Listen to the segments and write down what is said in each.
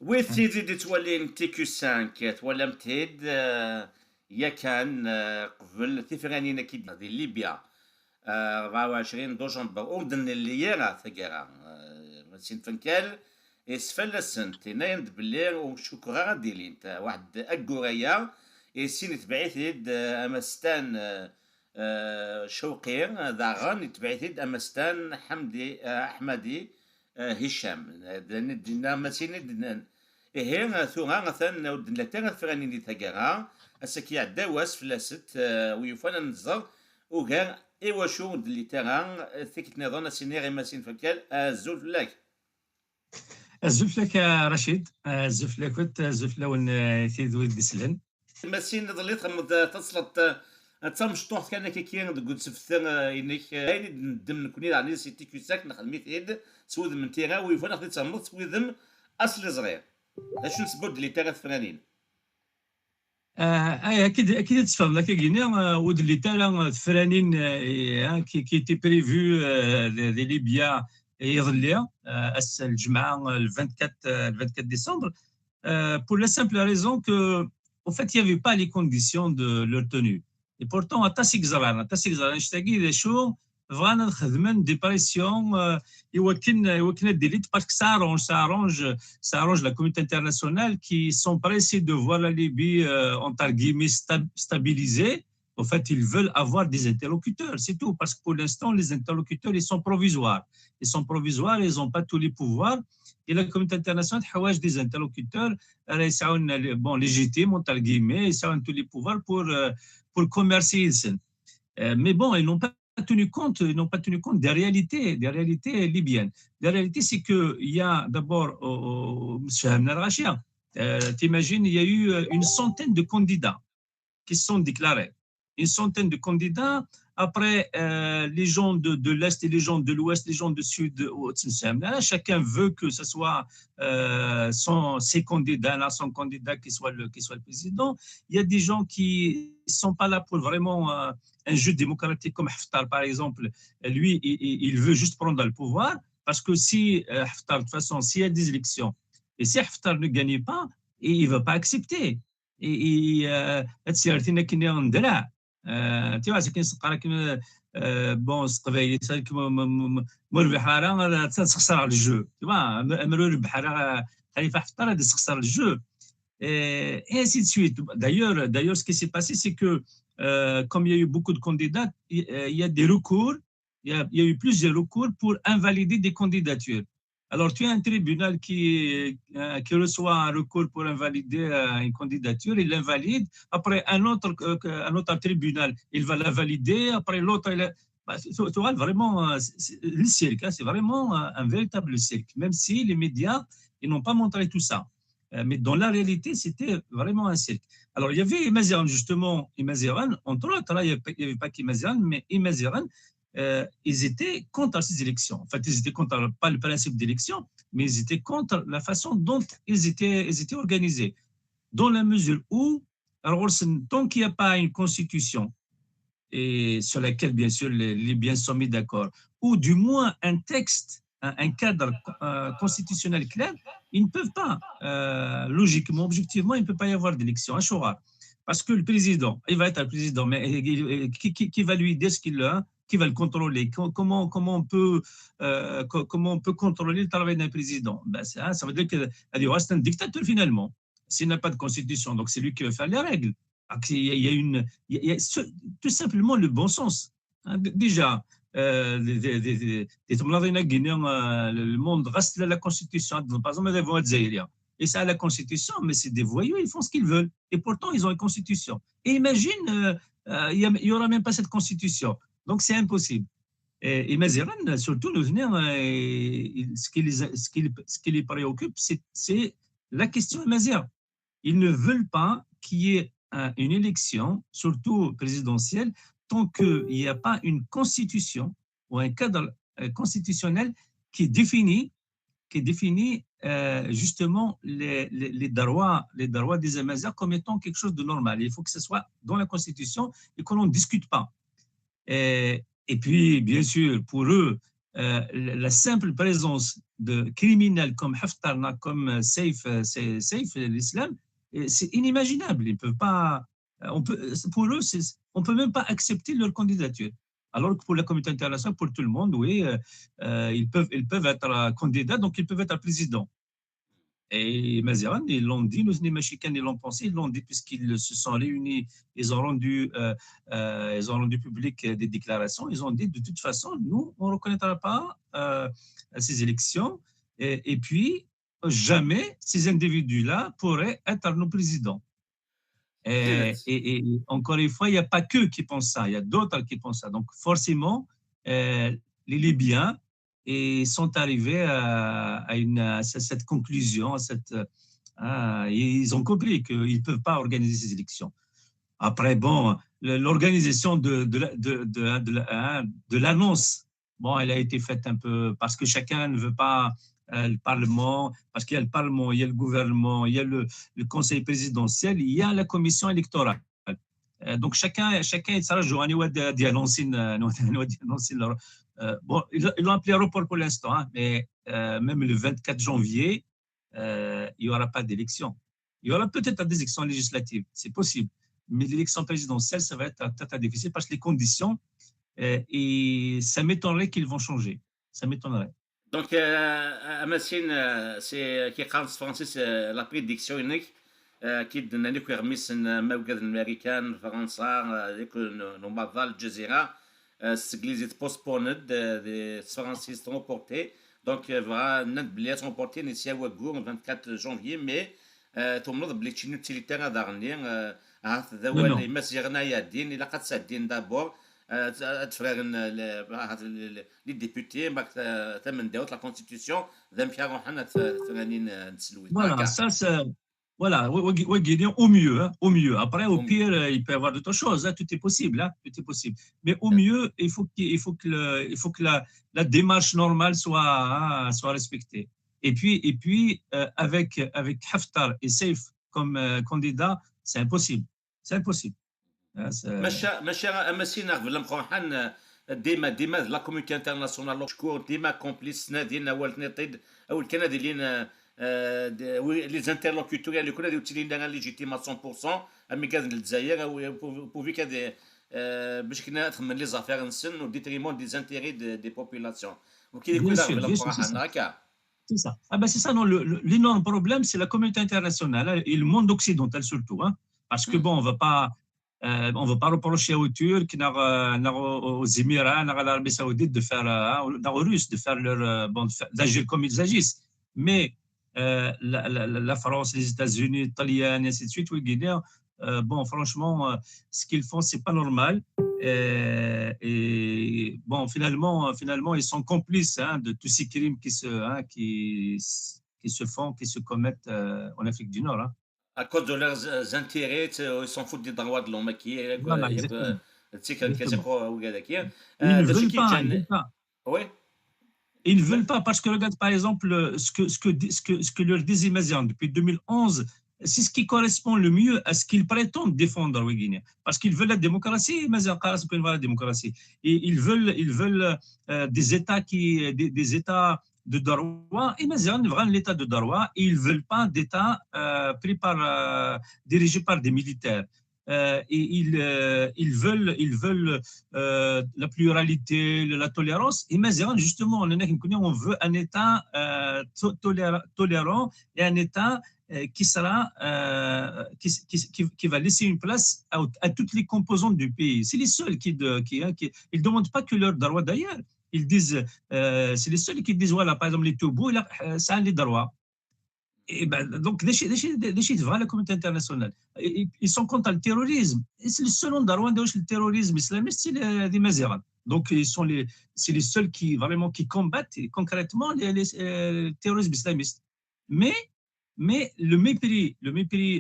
وتزيد تولي تيكو 5 تولى متهد يا كان قبل تيفغانينا كي دي ليبيا 24 دجنبر أردن اللي يرى ثقرا مسين فنكال يسفل السنت نايند بالليل وشكرا ديلي انت واحد اكوريا يسين تبعثيد امستان شوقي ذاغان يتبعثيد امستان حمدي احمدي هشام دنا مسين دنا هي ثوغا مثلا ودن لا تاغ فراني ثقرا اسكي عدا واس فلاست ويفانا نزر وغير ايوا شو اللي تاغا ثيك نظن سيني غير مسين فنكال الزول فلاك الزفلة كرشيد الزفلة كنت الزفلة ون تيدوي ديسلن مسين ظليت تصلت تمشطوح كان كي تقول سفتر انك هاي ضمن كوني على سيتي كيساك نخدميت يد سود من تيغا ويفون خديت تمط سويدم اصل صغير اش نسبود اللي تاغا فرانين اكيد تفهم لك كينيا ود اللي تالا فرانين كي تي بريفو دي ليبيا يظليا الجمعه 24 décembre pour la simple raison que au fait il y avait pas les conditions de leur tenue et pourtant اتاسيك زرعنا نشتاقي شو بغانا نخدمن دي بريسيون يوكلنا ديليت باسكو ça arrange la communauté internationale qui sont pressés de voir la Libye entre guillemets stabilisée. En fait, ils veulent avoir des interlocuteurs, c'est tout. Parce que pour l'instant, les interlocuteurs, ils sont provisoires. Ils n'ont pas tous les pouvoirs. Et la communauté internationale a des interlocuteurs bon, légitimes, entre guillemets, ils ont tous les pouvoirs pour commercer. Mais bon, ils n'ont pas tenu compte des réalités libyennes. La réalité, c'est qu'il y a d'abord, M. Hamna al-Rachia, t'imagines, il y a eu une centaine de candidats qui se sont déclarés. Une centaine de candidats. Après, les gens de l'Est et les gens de l'Ouest, les gens du Sud, chacun veut que ce soit ses candidats, son candidat qui soit le président. Il y a des gens qui ne sont pas là pour vraiment un jeu démocratique comme Haftar, par exemple. Lui, il veut juste prendre le pouvoir parce que si Haftar, de toute façon, s'il y a des élections et si Haftar ne gagne pas, il ne va pas accepter. tu vois, c'est qu'une bon, قبايلي مربح راه تخسر على الجو tu vois مربح راه خليفه حفتر هذا تخسر الجو et ainsi de suite. D'ailleurs, ce qui s'est passé, c'est que comme il y a eu beaucoup de candidats, il y a des recours, il y a eu plusieurs recours pour invalider des candidatures. Alors, tu as un tribunal qui reçoit un recours pour invalider une candidature, il l'invalide. Après, un autre tribunal, il va la valider. Après, l'autre, tu vois, vraiment, le cirque, c'est vraiment un véritable cirque, même si les médias ils n'ont pas montré tout ça. Mais dans la réalité, c'était vraiment un cirque. Alors, il y avait Imaziran, justement, entre autres, là, il n'y avait pas qu'Imaziran, mais Imaziran, ils étaient contre ces élections. En fait, ils étaient contre, pas le principe d'élection, mais ils étaient contre la façon dont ils étaient organisés. Dans la mesure où, alors, tant qu'il n'y a pas une constitution, et sur laquelle, bien sûr, les Libyens sont mis d'accord, ou du moins un texte, un cadre constitutionnel clair, ils ne peuvent pas, logiquement, objectivement, il ne peut pas y avoir d'élection à Choura. Parce que le président, il va être un président, mais qui va lui dire ce qu'il a, qui va le contrôler, comment on peut contrôler le travail d'un président. Ben ça veut dire qu'il reste un dictateur finalement, s'il n'a pas de constitution, donc c'est lui qui va faire les règles. Il y a tout simplement le bon sens. Déjà, le monde reste à la constitution. Par exemple, les Algériens. Et ça, la constitution, mais c'est des voyous, ils font ce qu'ils veulent. Et pourtant, ils ont une constitution. Et imagine, il n'y aura même pas cette constitution. Donc, c'est impossible. Et Mazeran, surtout, ce qui les préoccupe, c'est la question de Mazeran. Ils ne veulent pas qu'il y ait une élection, surtout présidentielle, tant qu'il n'y a pas une constitution ou un cadre constitutionnel qui définit justement les droits des Amazirs comme étant quelque chose de normal. Il faut que ce soit dans la constitution et qu'on n'en discute pas. Et puis, bien sûr, pour eux, la simple présence de criminels comme Haftarna, comme Saif l'islam, c'est inimaginable. Ils peuvent pas, pour eux, on ne peut même pas accepter leur candidature. Alors que pour la communauté internationale, pour tout le monde, oui, ils peuvent être candidats, donc ils peuvent être présidents. Et Mazeran, ils l'ont dit, les Mexicains, ils l'ont pensé, ils l'ont dit puisqu'ils se sont réunis, ils ont rendu public des déclarations, ils ont dit de toute façon, nous, on ne reconnaîtra pas ces élections et puis jamais ces individus-là pourraient être nos présidents. Et encore une fois, il n'y a pas qu'eux qui pensent ça, il y a d'autres qui pensent ça. Donc forcément, les Libyens sont arrivés à cette conclusion, ils ont compris qu'ils ne peuvent pas organiser ces élections. Après, bon, l'organisation de l'annonce, bon, elle a été faite un peu parce que chacun ne veut pas le Parlement, parce qu'il y a le Parlement, il y a le gouvernement, il y a le Conseil présidentiel, il y a la commission électorale. Donc chacun يتسرج ديال l'ancien. Bon, ils l'ont appelé report pour l'instant, hein, mais même le 24 janvier, il n'y aura pas d'élection. Il y aura peut-être des élections législatives, c'est possible. Mais l'élection présidentielle, ça va être très difficile parce que les conditions, et ça m'étonnerait qu'ils vont changer. Ça m'étonnerait. Donc, Amassine, c'est qui قال فرانسيس لا بريديكسيون كي درنا لك غميس موقع الامريكان فرنسا ديك نوماضا الجزيره الانجليزي بوستبوند دي فرانسيس ترومبورتي دونك فغا ناد بلي ترومبورتي نسيا وكور 24 جونفي مي تمنظ بلي تشينو تيليتان هذا غني هاث ذوال مسيرنا يا الدين الا قد سادين دابور تفرغن لي ديبوتي باك ثمن داوت لا كونستيتيسيون ذم كارون حنا ثمانين نسلوي Voilà, ça c'est voilà, au mieux, hein, au mieux. Après, au pire, il peut y avoir d'autres choses, hein, tout est possible, hein, tout est possible. Mais au mieux, il faut que la démarche normale soit respectée. Et puis avec Haftar et Saif comme candidat, c'est impossible. C'est impossible. ماشي امسينا قبل مقروحان ديما لا كوميونيتي انترناسيونال شكون ديما كومبليس ديالنا والنطيد او الكنديين لي زانترلوكوتور اللي كنا ديوتيلينا ليجيتيم 100% امي كان الجزائر بوفي كاد باش كنا نخمم لي زافير نسن او ديتريمون دي زانتيري دي بوبولاسيون وكي يكون قبل مقروحان هكا. C'est ça. Ah ben c'est ça, non, l'énorme problème, c'est la communauté internationale et le monde occidental surtout. Hein, parce que bon, on ne va pas reprocher aux Turcs, aux Émirats, à l'Arabie Saoudite de faire, aux Russes de faire d'agir comme ils agissent. Mais la France, les États-Unis, l'Italie, et ainsi de suite, oui, Guinée, bon, franchement, ce qu'ils font, c'est pas normal. Et bon, finalement, ils sont complices, hein, de tous ces crimes qui se commettent en Afrique du Nord. Hein. À cause de leurs intérêts, ils s'en foutent des droits de l'homme. Voilà, exactement. Ils ne veulent pas. Oui. Ils ne veulent pas parce que regarde par exemple ce que leur disent les Maziens depuis 2011, c'est ce qui correspond le mieux à ce qu'ils prétendent défendre aux Guinéens. Parce qu'ils veulent la démocratie, les Maziens veulent la démocratie. Et ils veulent des États de droit, et Mazian veulent l'état de droit, et ils ne veulent pas d'État dirigé par des militaires. Et ils veulent la pluralité, la tolérance. Et Mazian, justement, on veut un État tolérant et un État qui va laisser une place à toutes les composantes du pays. C'est les seuls qui ils ne demandent pas que leur droit d'ailleurs. Ils disent, c'est les seuls qui disent, voilà, par exemple, les Toubou, ça a les droits. Et ben, donc, les chiites, voilà, la communauté internationale. Ils sont contre le terrorisme. Et c'est le seul endroit où le terrorisme islamiste, c'est les Maziran. Donc, c'est les seuls qui combattent concrètement le terrorisme islamiste. Mais le mépris,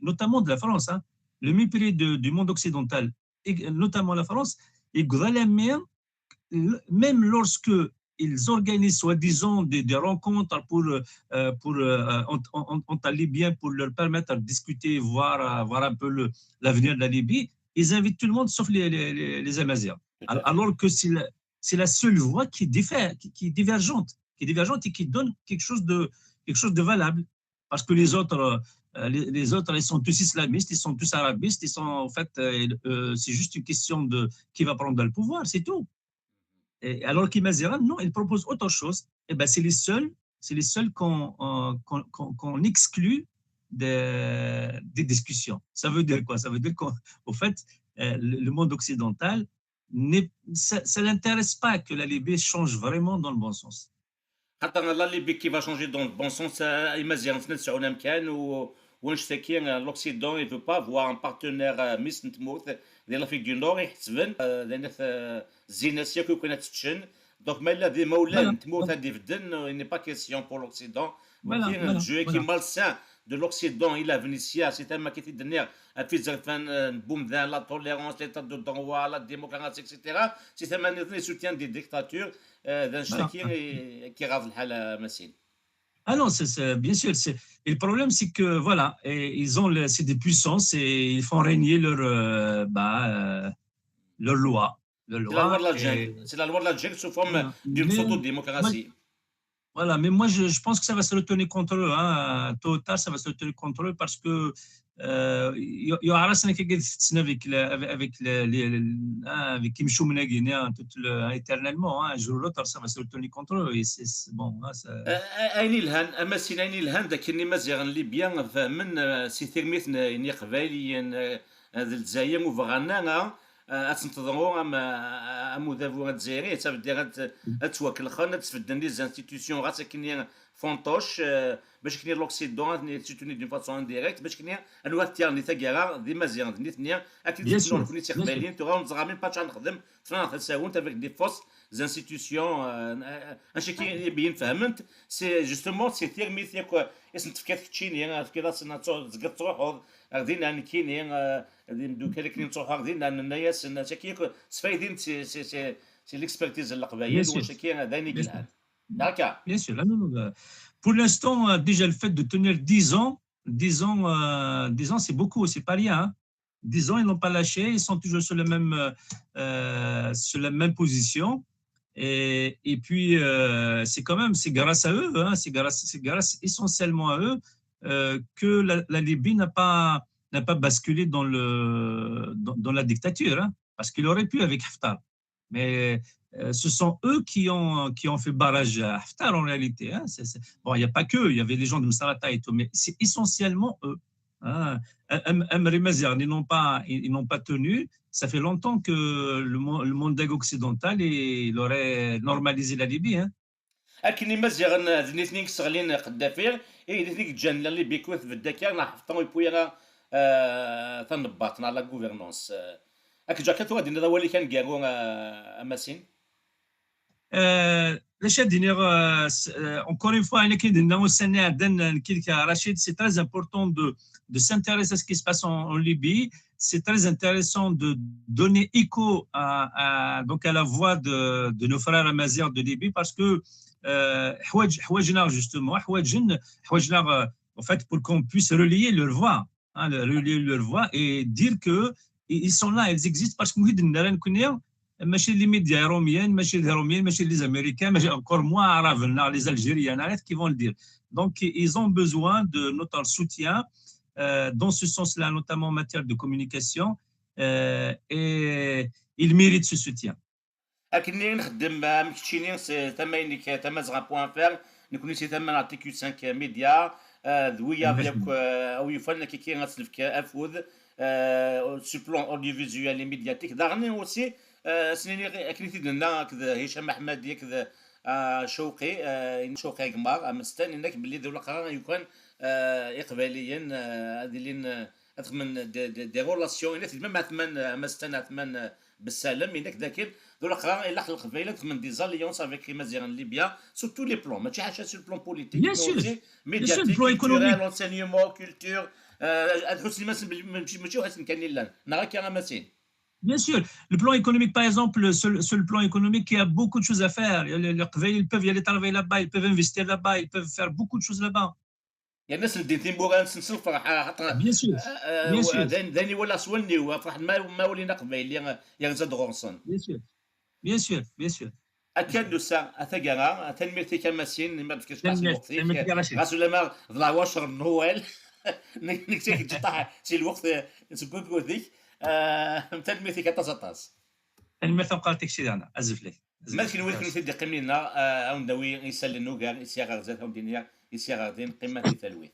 notamment de la France, hein, le mépris du monde occidental, et notamment la France, et même lorsque ils organisent soi-disant des rencontres entre les Libyens pour leur permettre de discuter, voir un peu l'avenir de la Libye, ils invitent tout le monde sauf les Amaziens. Alors que c'est la seule voie qui est divergente et qui donne quelque chose de valable. Parce que les autres, ils sont tous islamistes, ils sont tous arabistes, ils sont en fait, c'est juste une question de qui va prendre le pouvoir, c'est tout. Et alors qu'Imazira, non, il propose autre chose. Et ben, c'est les seuls qu'on exclut des discussions. Ça veut dire quoi? Ça veut dire qu'au fait, le monde occidental, ça ne l'intéresse pas que la Libye change vraiment dans le bon sens. حتى لا ليبي كي va changer dans le bon sens مزيان نتسعونا مكان ونشتكي l'Occident il veut pas voir un partenaire ميس نتموت ديال لافريك دو نور يحسبن لان الزينه سياكو كنا تتشن دونك ما الا دي Voilà, مولان تموت هادي في الدن il n'est pas question pour l'Occident donc il y a un jeu qui est malsain de l'Occident il a Vénétia c'est un maquette de nerf à Fizerfan boum la tolérance l'état de droit la démocratie etc c'est un manœuvre soutien des dictatures d'un chacun qui rave الحالة مسين. Ah non, bien sûr. Et le problème, c'est que voilà, c'est des puissances et ils font régner leur loi. C'est la loi de la jungle. C'est la loi de la jungle sous forme d'une pseudo-démocratie. Voilà, mais moi, je pense que ça va se retourner contre eux. Hein. Tôt ou tard, ça va se retourner contre eux parce que il y aura avec Kim Chou-Mena Guinée éternellement. Un jour ou l'autre, ça va se retourner contre eux. Et c'est bon. أين الهان أما سين أين الهان ذاك اللي مزيغ ليبيا فمن سي تيرميت ني قبايليين هذا الجزائر وفغانا تنتظروا ام دافو الجزائري تبدا غتواكل خان تفدن لي زانستيتيسيون غاتكني فونطوش باش كني لوكسيدون تيتوني دون فاسون انديريكت باش كني انواع تيرني تاكارا دي مزيان دي ثنيا اكيد تكون كوني تقبالين تو غنزغامين باش نخدم فنا تساون تافيك دي فوس زانستيتيسيون اش كي يبين فهمت سي جوستومون سي تيرميت ياك اسم تفكات كتشيني كذا سنه تزقط تروحوا غادينا كاينين غادي ندو كاين تروحوا غادينا الناس تاكي سفايدين سي l'expertise de la قبايل واش كاين هذا نيكلان D'accord. Bien sûr. Là, pour l'instant, déjà le fait de tenir 10 ans, 10 ans, c'est beaucoup, c'est pas rien. Hein. 10 ans, ils n'ont pas lâché, ils sont toujours sur sur la même position. Et puis, c'est grâce à eux, hein, c'est grâce essentiellement à eux que la Libye n'a pas basculé dans la dictature, hein, parce qu'il aurait pu avec Haftar. Mais ce sont eux qui ont fait barrage à Haftar en réalité. Hein. Bon, il n'y a pas qu'eux, il y avait des gens de Msarata et tout, mais c'est essentiellement eux. Hein. Ils n'ont pas tenu. Ça fait longtemps que le monde occidental il aurait normalisé la Libye. Hein. أكني مزيغ ذنيثنيك صغلين قدافير إيه ذنيك جان اللي بيكوث في الدكار نحفظوا يبويا تنبطنا على غوفرنونس أكيد جاكت وادي هذا هو اللي كان قالوا أماسين encore une fois, Rachid, c'est très important de s'intéresser à ce qui se passe en Libye. C'est très intéressant de donner écho donc à la voix de nos frères amazirs de Libye parce que justement, en fait, pour qu'on puisse relier leur voix, hein, relier leur voix et dire que ils sont là, ils existent parce que nous ماشي les médias iraniens, ماشي les Iraniens, ماشي les Américains, mais encore moins arabes, les Algériens qui vont le dire. Donc, ils ont besoin de notre soutien dans ce sens-là, notamment en matière de communication, et ils méritent ce soutien. أكني نخدم مكتشيني تماينك تمازغا بوان فير نكوني سي تما نعطيك 5 ميديا ذويا بيك او يفن كي غتسلفك افوذ سو بلون اوديوفيزيوال لي ميدياتيك داغني اوسي سنيني اكنيتي لنا كذا هشام احمد كذا شوقي قمار مستني انك باللي ذو القرار يكون اقباليا هذه لين اتمن دي رولاسيون الى تما ثمن مستنى ثمن بالسلام انك ذاك ذو القرار الى حل القبائل ثمن دي زاليونس افيك مزيان ليبيا سو تو لي بلون ماشي حاجه سو بلون بوليتيك ماشي ميدياتيك كولتورال انسينيومون كولتور الحسن ماشي حسن كان لا نرا كان ماسين. Bien sûr. Le plan économique, par exemple, sur le plan économique, il y a beaucoup de choses à faire. Ils peuvent y aller travailler là-bas, ils peuvent investir là-bas, ils peuvent faire beaucoup de choses là-bas. يا الناس اللي دين بوغا نسنسل فرح Bien sûr. داني ولا سولني وفرح ما ولينا قبايل اللي يغزاد غورسون. Bien sûr. بيان سور بيان سور. اكاد دوسا اثاقرا تنميرتي كماسين ما تكشف الوقت تنميت رشيد. غاسو لما ضلع واشر نوال نكتيك تطلع سي الوقت نسبوك ذيك تنميرتي كتصطاس تنميت نقالتك شي انا ازف لك. ما كاين وين كنت قمينا او ندوي يسال النوكا يسيا غير ذات الدنيا يسيا غير قمه ثلويث